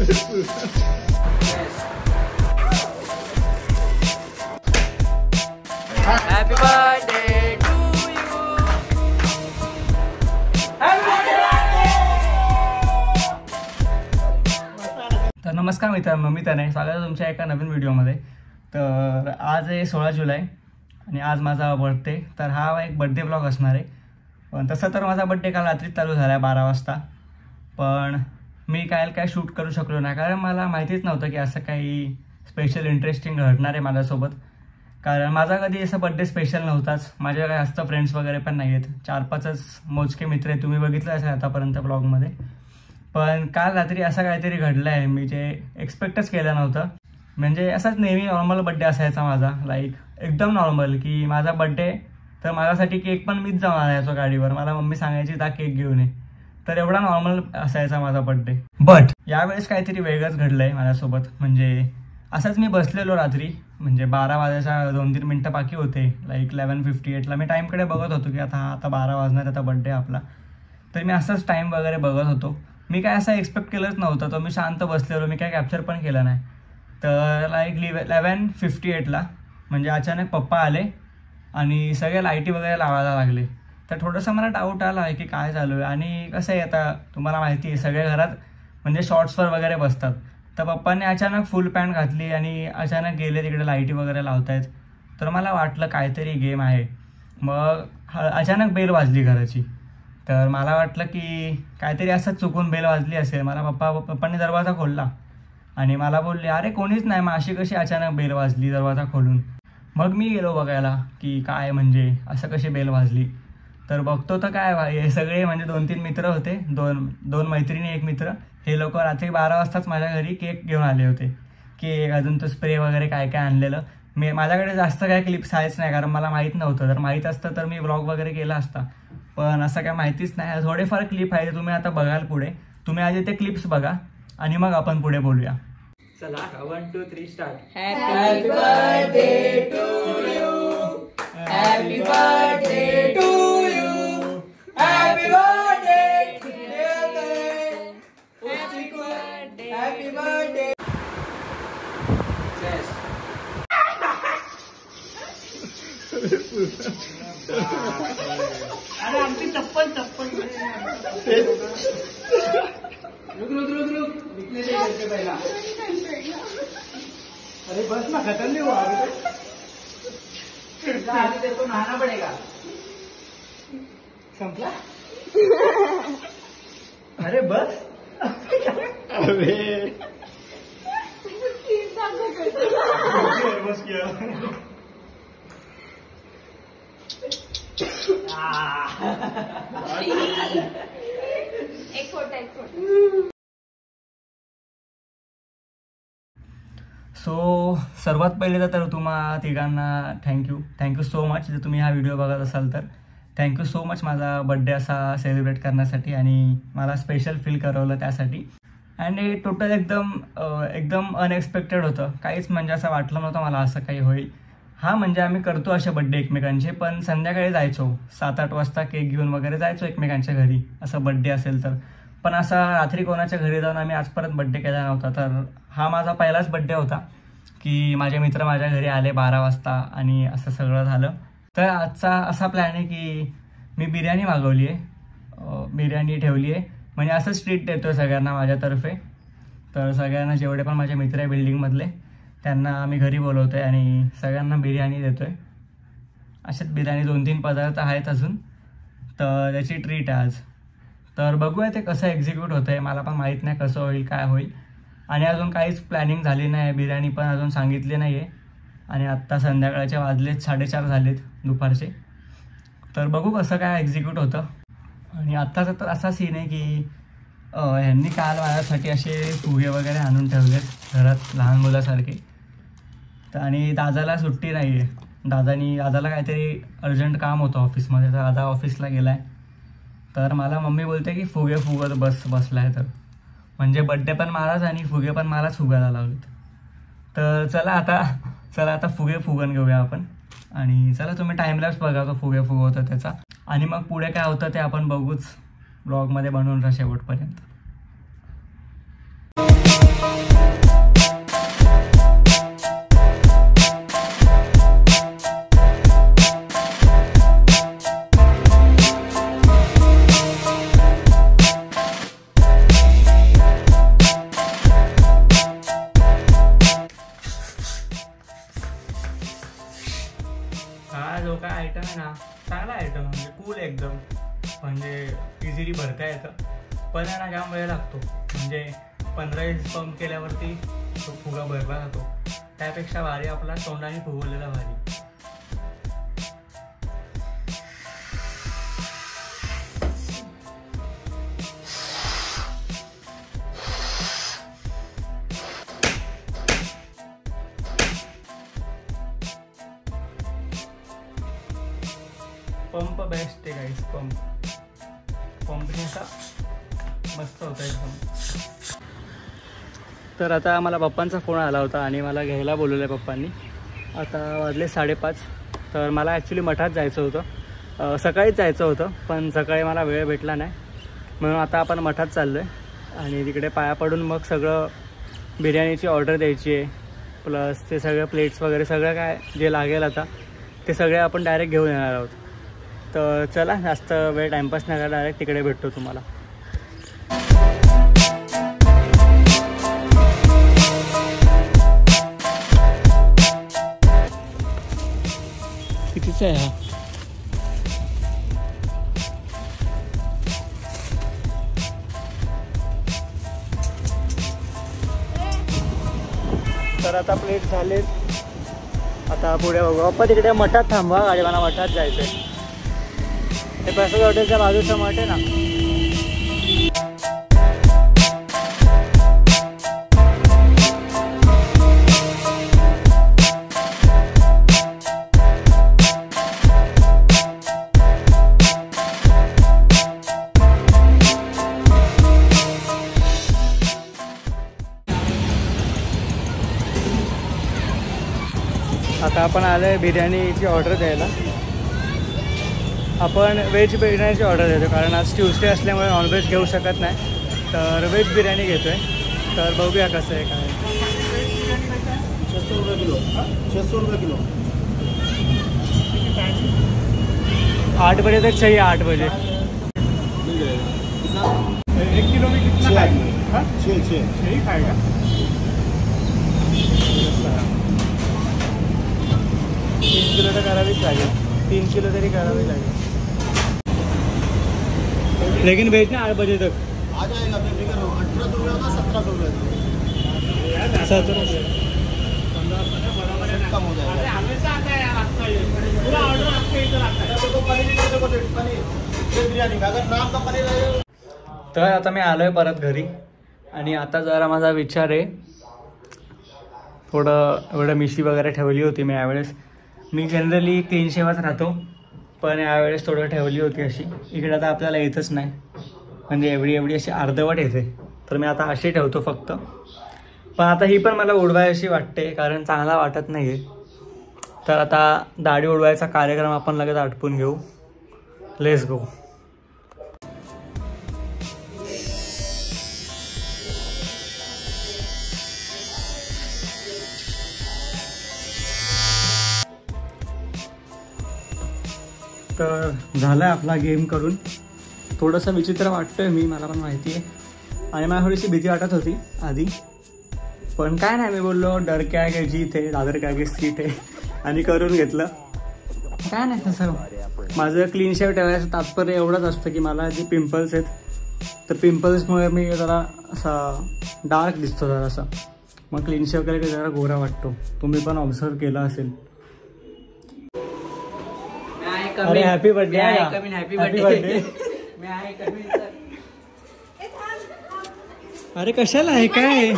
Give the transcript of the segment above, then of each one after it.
Happy birthday to you. तर नमस्कार मित्रांनो, मी तनय, स्वागत आहे तुमच्या एका नवीन व्हिडिओमध्ये. तर आज आहे 16 जुलै आणि आज माझा बर्थडे. तर हा एक बर्थडे ब्लॉग असणार आहे. पण तसं तर माझा बर्थडे काल रात्री चालू झाला आहे 12 वाजता. पण मी काय शूट करू शकलो नाही, कारण मला माहितीच नव्हतं की असं काही स्पेशल इंटरेस्टिंग घडणार आहे माझ्यासोबत. कारण माझा कधी असं बर्थडे स्पेशल नव्हताच. माझ्या काही जास्त फ्रेंड्स वगैरे पण नाही आहेत, 4-5च मोजके मित्र आहेत. तुम्ही बघितलं असेल आतापर्यंत ब्लॉगमध्ये. पण काल रात्री असं काहीतरी घडलं आहे मी जे एक्सपेक्टच केलं नव्हतं. म्हणजे असाच नेहमी नॉर्मल बड्डे असायचा माझा, लाईक एकदम नॉर्मल, की माझा बड्डे तर माझ्यासाठी केक पण मीच जाऊन आणायचो गाडीवर. मला मम्मी सांगायची जा केक घेऊन ये. तर एवढा नॉर्मल असायचा माझा बड्डे. बट यावेळेस काहीतरी वेगळंच घडलं आहे माझ्यासोबत. म्हणजे असंच मी बसलेलो रात्री, म्हणजे 12 वाजायच्या 2-3 मिनटं बाकी होते, लाईक 11:58ला. मी टाईमकडे बघत होतो की आता 12 वाजणार, आता बड्डे आपला. तर मी असंच टाईम वगैरे बघत होतो. मी काय असं एक्सपेक्ट केलंच नव्हतं. तर मी शांत बसलेलो, मी काय कॅप्चर पण केलं नाही. तर लाईक 11:58ला म्हणजे अचानक पप्पा आले आणि सगळे लाईटी वगैरे लावायला लागले. तर थोडंसं मला डाऊट आला आहे की काय चालू आहे. आणि कसं आहे, आता तुम्हाला माहिती आहे सगळे घरात म्हणजे शॉर्ट्सवर वगैरे बसतात. तर पप्पांनी अचानक फुल पॅन्ट घातली आणि अचानक गेले तिकडे लाईटी वगैरे लावतायत. तर मला वाटलं काहीतरी गेम आहे. मग अचानक बेल वाजली घराची. तर मला वाटलं की काहीतरी असंच चुकून बेल वाजली असेल. मला पप्पांनी दरवाजा खोलला आणि मला बोलले अरे कोणीच नाही, मग अशी कशी अचानक बेल वाजली दरवाजा खोलून. मग मी गेलो बघायला की काय म्हणजे असं कशी बेल वाजली. तर बघतो तर काय, हे सगळे म्हणजे 2-3 मित्र होते, दोन मैत्रिणी, एक मित्र. हे लोक रात्री 12 वाजताच माझ्या घरी केक घेऊन आले होते. केक, अजून तो स्प्रे वगैरे काय काय आणलेलं. माझ्याकडे जास्त काय क्लिप्स आहेच नाही, कारण मला माहीत नव्हतं. जर माहीत असतं तर मी व्लॉग वगैरे केला असता, पण असं काय माहितीच नाही. थोडेफार क्लिप आहे, तुम्ही आता बघाल पुढे. तुम्ही आधी ते क्लिप्स बघा आणि मग आपण पुढे बोलूया. चला 1, 2, 3 start. Happy birthday to you. Happy birthday to you. Happy birthday to you. Happy birthday. Happy birthday. Yes. अरे आमची चप्पल रुक पहिला. अरे बस ना, खतम नहीं हुआ अभी तेरे को नहाना पड़ेगा. संपला. अरे बस. अरे बस किया. एक फोटो. सो सर्वात पहिले तर तुम्हा तिघांना थँक्यू सो मच. जर तुम्ही हा व्हिडिओ बघत असाल तर थँक्यू सो मच माझा बड्डे असा सेलिब्रेट करण्यासाठी आणि मला स्पेशल फील करवलं त्यासाठी. अँड हे टोटल एकदम अनएक्सपेक्टेड होतं. काहीच म्हणजे असं वाटलं नव्हतं मला असं काही होईल. हां म्हणजे आम्ही करतो असे बड्डे एकमेकांचे, पण संध्याकाळी जायचो 7-8 वाजता केक घेऊन वगैरे जायचो एकमेकांच्या घरी, असं बड्डे असेल तर. पण असा रात्री कोणाच्या घरी जाऊन आम्ही आजपर्यंत बड्डे केला नव्हता. तर हा माझा पहिलाच बड्डे होता की माझे मित्र माझ्या घरी आले 12 वाजता आणि असं सगळं झालं. तर आजचा असा प्लॅन आहे की मी बिर्याणी मागवली आहे, बिर्याणी ठेवली आहे. म्हणजे असंच ट्रीट देतो आहे सगळ्यांना माझ्यातर्फे. तर सगळ्यांना जेवढे पण माझे मित्र आहे बिल्डिंगमधले त्यांना आम्ही घरी बोलवतो आहे आणि सगळ्यांना बिर्याणी देतो आहे. अशाच बिर्याणी 2-3 पदार्थ आहेत अजून, तर त्याची ट्रीट आहे आज. तर बघूया ते कसं एक्झिक्यूट होतं आहे. मला पण माहीत नाही कसं होईल काय होईल. आणि अजून काहीच प्लॅनिंग झाली नाही. बिर्याणी पण अजून सांगितली नाही आहे. आणि आत्ता संध्याकाळचे वाजलेत 4:30 झालेत दुपारचे. तर बघू कसं काय एक्झिक्यूट होतं. आणि आत्ताचा तर असा सीन आहे की ह्यांनी काल माझ्यासाठी असे फुगे वगैरे आणून ठेवलेत घरात लहान मुलासारखे. तर आणि दादाला सुट्टी नाही आहे. दादाला काहीतरी अर्जंट काम होतं ऑफिसमध्ये, तर दादा ऑफिसला गेला आहे. तर मला मम्मी बोलते की फुगे फुगत बसला आहे. तर म्हणजे बड्डे पण मलाच आणि फुगे पण मलाच फुगायला लावलेत. तर चला आता फुगे फुगून घेऊया आपण. आणि चला तुम्ही टाईमलॅप्स बघा तो फुगे फुगवतो त्याचा. आणि मग पुढे काय होतं ते आपण बघूच. ब्लॉगमध्ये बनवून राहा शेवटपर्यंत. आहे ना चांगला आयटम, म्हणजे कूल एकदम, म्हणजे इझिली भरता येतं. पण आहे ना जाम वेळ लागतो, म्हणजे 15-20 पंप केल्यावरती तो फुगा भरला जातो. त्यापेक्षा भारी आपला तोंडाने फुगवलेला भारी. पंप बेस्ट आहे गाईस. पंपने असा मस्त होता एकदम. तर आता मला पप्पांचा फोन आला होता आणि मला घ्यायला बोलवलं आहे पप्पांनी. आता वाजले 5:30. तर मला ॲक्च्युली मठात जायचं होतं, सकाळीच जायचं होतं, पण सकाळी मला वेळ भेटला नाही, म्हणून आता आपण मठात चाललो आहे. आणि तिकडे पाया पडून मग सगळं बिर्याणीची ऑर्डर द्यायची आहे, प्लस ते सगळं प्लेट्स वगैरे सगळं काय जे लागेल आता ते सगळे आपण डायरेक्ट घेऊन येणार आहोत. तर चला, जास्त वेळ टाईमपास नाही करा, डायरेक्ट तिकडे भेटतो तुम्हाला. कितीचा आहे हा? तर आता प्लेट झालेत. आता पुढे बघू. पप्पा तिकडे मठात थांबवा, गाडी मला मठात जायचं आहे. ते प्रसाद हॉटेलच्या बाजूचं मठ आहे ना. आता आपण आलो आहे बिर्याणीची ऑर्डर द्यायला. आपण व्हेज बिर्याणीची ऑर्डर देतो, कारण आज ट्यूसडे असल्यामुळे नॉनव्हेज घेऊ शकत नाही, तर व्हेज बिर्याणी घेतो आहे. तर बघूया कसं आहे काय. 600 रुपये किलो. 600 रुपये किलो. 8 बजे तक चाहिए. 8 बजे मिल जाएगा. कितना? 1 किलो में कितना खाएगा? हाँ 6 यही खाएगा. 3 किलो तर करावीच लागेल. 3 किलो तरी करावी लागेल. लेकिन भेज ना 8 बजे तक. आ जाएगा. बेफिक्र हो. 1800 रुपये होगा. 1700 रुपये 1700. कम हो जाएगा. बिर्याणी का अगर नाम का पनीर है. तर आता मी आलो आहे परत घरी, आणि आता जरा माझा विचार आहे, थोडं एवढं मिशी वगैरे ठेवली होती मी यावेळेस. मी जनरली क्लीन शेवच राहतो, पण यावेळेस थोडं ठेवली होती अशी. इकडे आता आपल्याला येतच नाही, म्हणजे एवढी अशी अर्धवट येते, तर मी आता अशी ठेवतो फक्त. पण आता ही पण मला उडवायची वाटते, कारण चांगला वाटत नाही आहे. तर आता दाढी उडवायचा कार्यक्रम आपण लगेच आटपून घेऊ. Let's go. तर झालं आहे आपला गेम करून. थोडंसं विचित्र वाटतं आहे मला पण माहिती आहे, आणि मला थोडीशी भीती वाटत होती आधी, पण काय नाही, मी बोललो डर क्या के जीत आहे, दादर क्या के सीट आहे, आणि करून घेतलं. काय नाही तसं. माझं क्लीन शेव ठेवायचं तात्पर्य एवढंच असतं की मला जे पिंपल्स आहेत, तर पिंपल्समुळे मी जरा असा डार्क दिसतो जरासा, मग क्लीन शेव केलं की जरा गोरा वाटतो. तुम्ही पण ऑब्झर्व केला असेल. अरे हॅपी बर्थडे. Happy birthday. अरे कशाला आहे काय.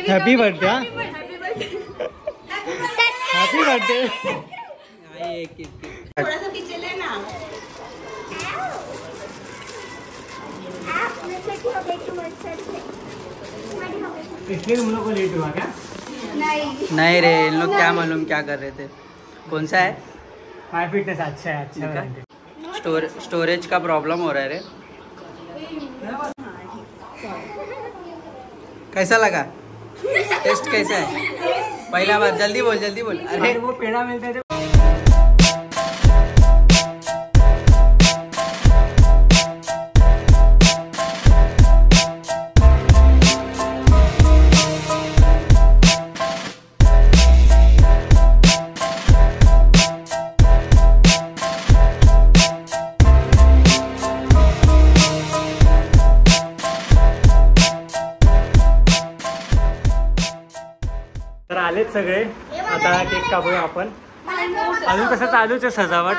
Happy birthday. Happy birthday. थोडासा पीछे लेना. इसलिए तुम लोग को लेट हुआ क्या? नहीं रे, इन लोग क्या मालूम क्या कर रहे थे. कौन सा है? माय फिटनेस अच्छा है. अच्छा स्टोरेज का प्रॉब्लम हो रहा है रे. कैसा लगा? टेस्ट कैसा है? पहला बार. जल्दी बोल. अरे वो पेड़ा मिलता है. झालेत सगळे. आता केक कापूया आपण. अजून कसं चालूच आहे सजावट.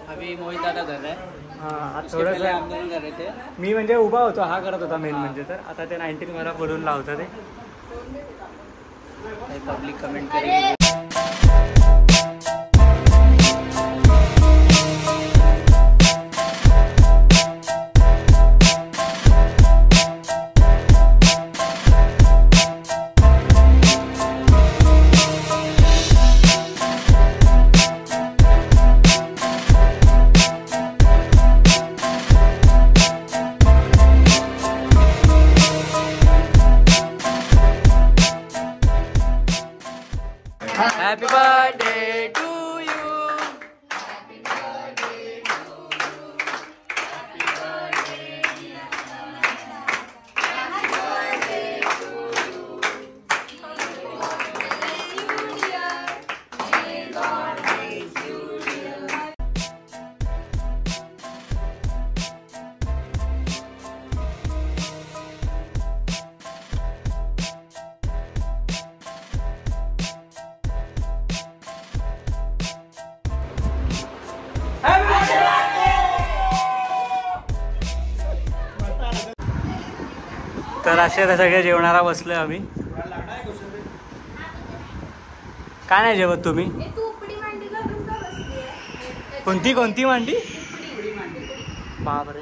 अभी मोहित दादा कर रहा है. हा उसके पहले थोडंसं हम दोनों कर रहे थे. मी म्हणजे उभा होतो, हा करत होता मेन म्हणजे. तर आता ते 19 मला बोलून लावतं ते. पब्लिक कमेंट करेगी. Happy birthday to you. Happy birthday to you. Happy birthday dear Mama. Happy birthday to you. Happy birthday dear. May God bless you dear. तर असे आता सगळे जेवणाला बसलोय आम्ही. काय नाही जेवत तुम्ही? कोणती कोणती मांडी? बापरे.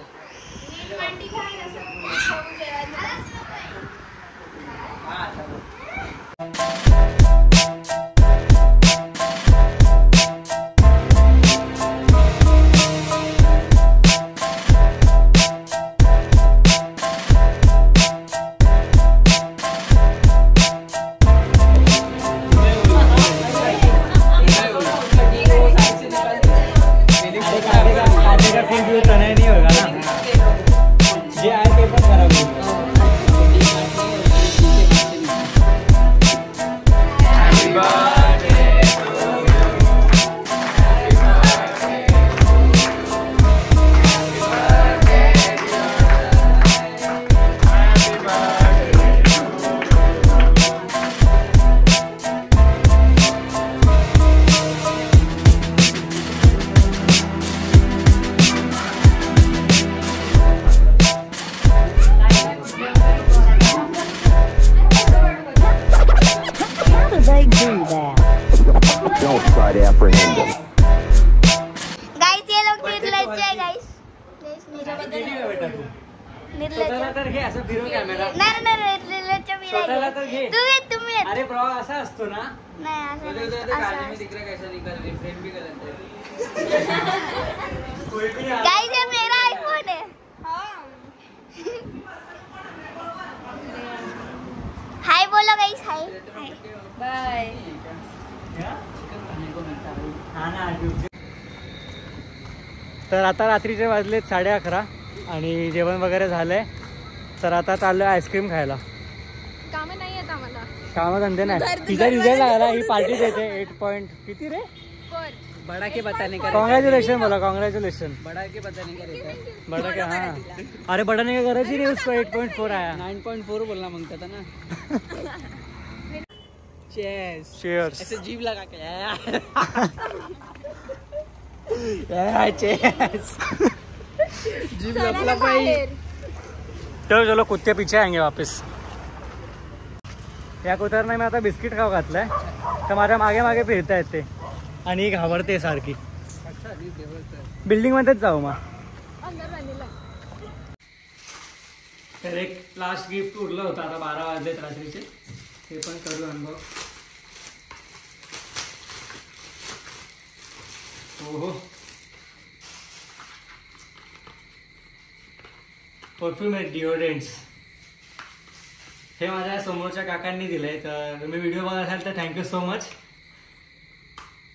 नहीं होगा ना, जे आहे ते पण खराब होईल. Don't try to apprehend them. Guys ये लोग निर्लज्ज है गाइस. स्वतःला तर घे असं फिरव कॅमेरा. नाही निर्लज्ज मी स्वतःला तर घे. तुम्ही अरे ब्लॉग असा असतो ना. नाही में दिख रहा कैसा निकल रही फ्रेम भी गलत है. गाइस ये मेरा आईफोन है. हाय बोलो गाइस. Hi bye. तर आता रात्रीचे वाजलेत 11:30 आणि जेवण वगैरे झालंय. तर आता चाललोय आईस्क्रीम खायला. कामं नाही येत आम्हाला. कामधंदे नाही. तिचा रिझल्ट लागला. ही पार्टी देते 8 पॉइंट किती रे. बड़ा के बताने का. कॉंग्रॅच्युलेशन बोला. कॉंग्रॅच्युलेशन. बड़ा के बताने का रहता है. बड़ा क्या. हाँ अरे बड़ा नहीं करायची रे. उसको 8.4 आया. 9.4 बोलना मांगता था ना. चेस. Cheers. ऐसे जीभ लगा के चेस. जीभ लपला पाहिजे. चलो चलो कुत्ते पीछे आएंगे वापस. या कुत्र्यांना मी आता बिस्किट खाऊ घातलंय. तर माझ्या मागे मागे फिरता येते आणि घाबरते सारखी. बिल्डिंग मध्येच जाऊ मग. तर एक लास्ट गिफ्ट उरलं होतं. आता 12 वाजलेत रात्रीचे. ते पण करू अनुभव. हो परफ्यूम आहे डिओड्रेंट्स. हे माझ्या समोरच्या काकांनी दिलंय. तर तुम्ही व्हिडिओ बघत असाल तर थँक्यू सो मच.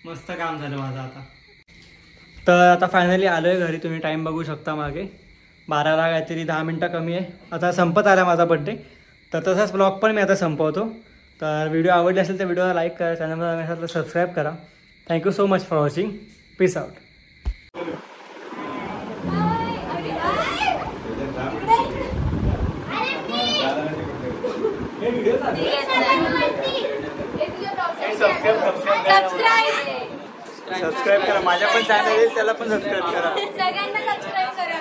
मस्त काम झालं माझं आता. तर आता फायनली आलोय घरी. तुम्ही टाइम बघू शकता मागे 12ला काहीतरी 10 मिनटं कमी आहे. आता संपत आला माझा बड्डे. तर तसाच ब्लॉग पण मी आता संपवतो. तर व्हिडिओ आवडले असेल तर व्हिडिओला लाईक करा. चॅनलला सबस्क्राईब करा. Thank you so much for watching. Peace out. Subscribe करा. माझ्या पण चॅनल आहे त्याला पण सबस्क्राईब करा. सगळ्यांना सबस्क्राईब करा.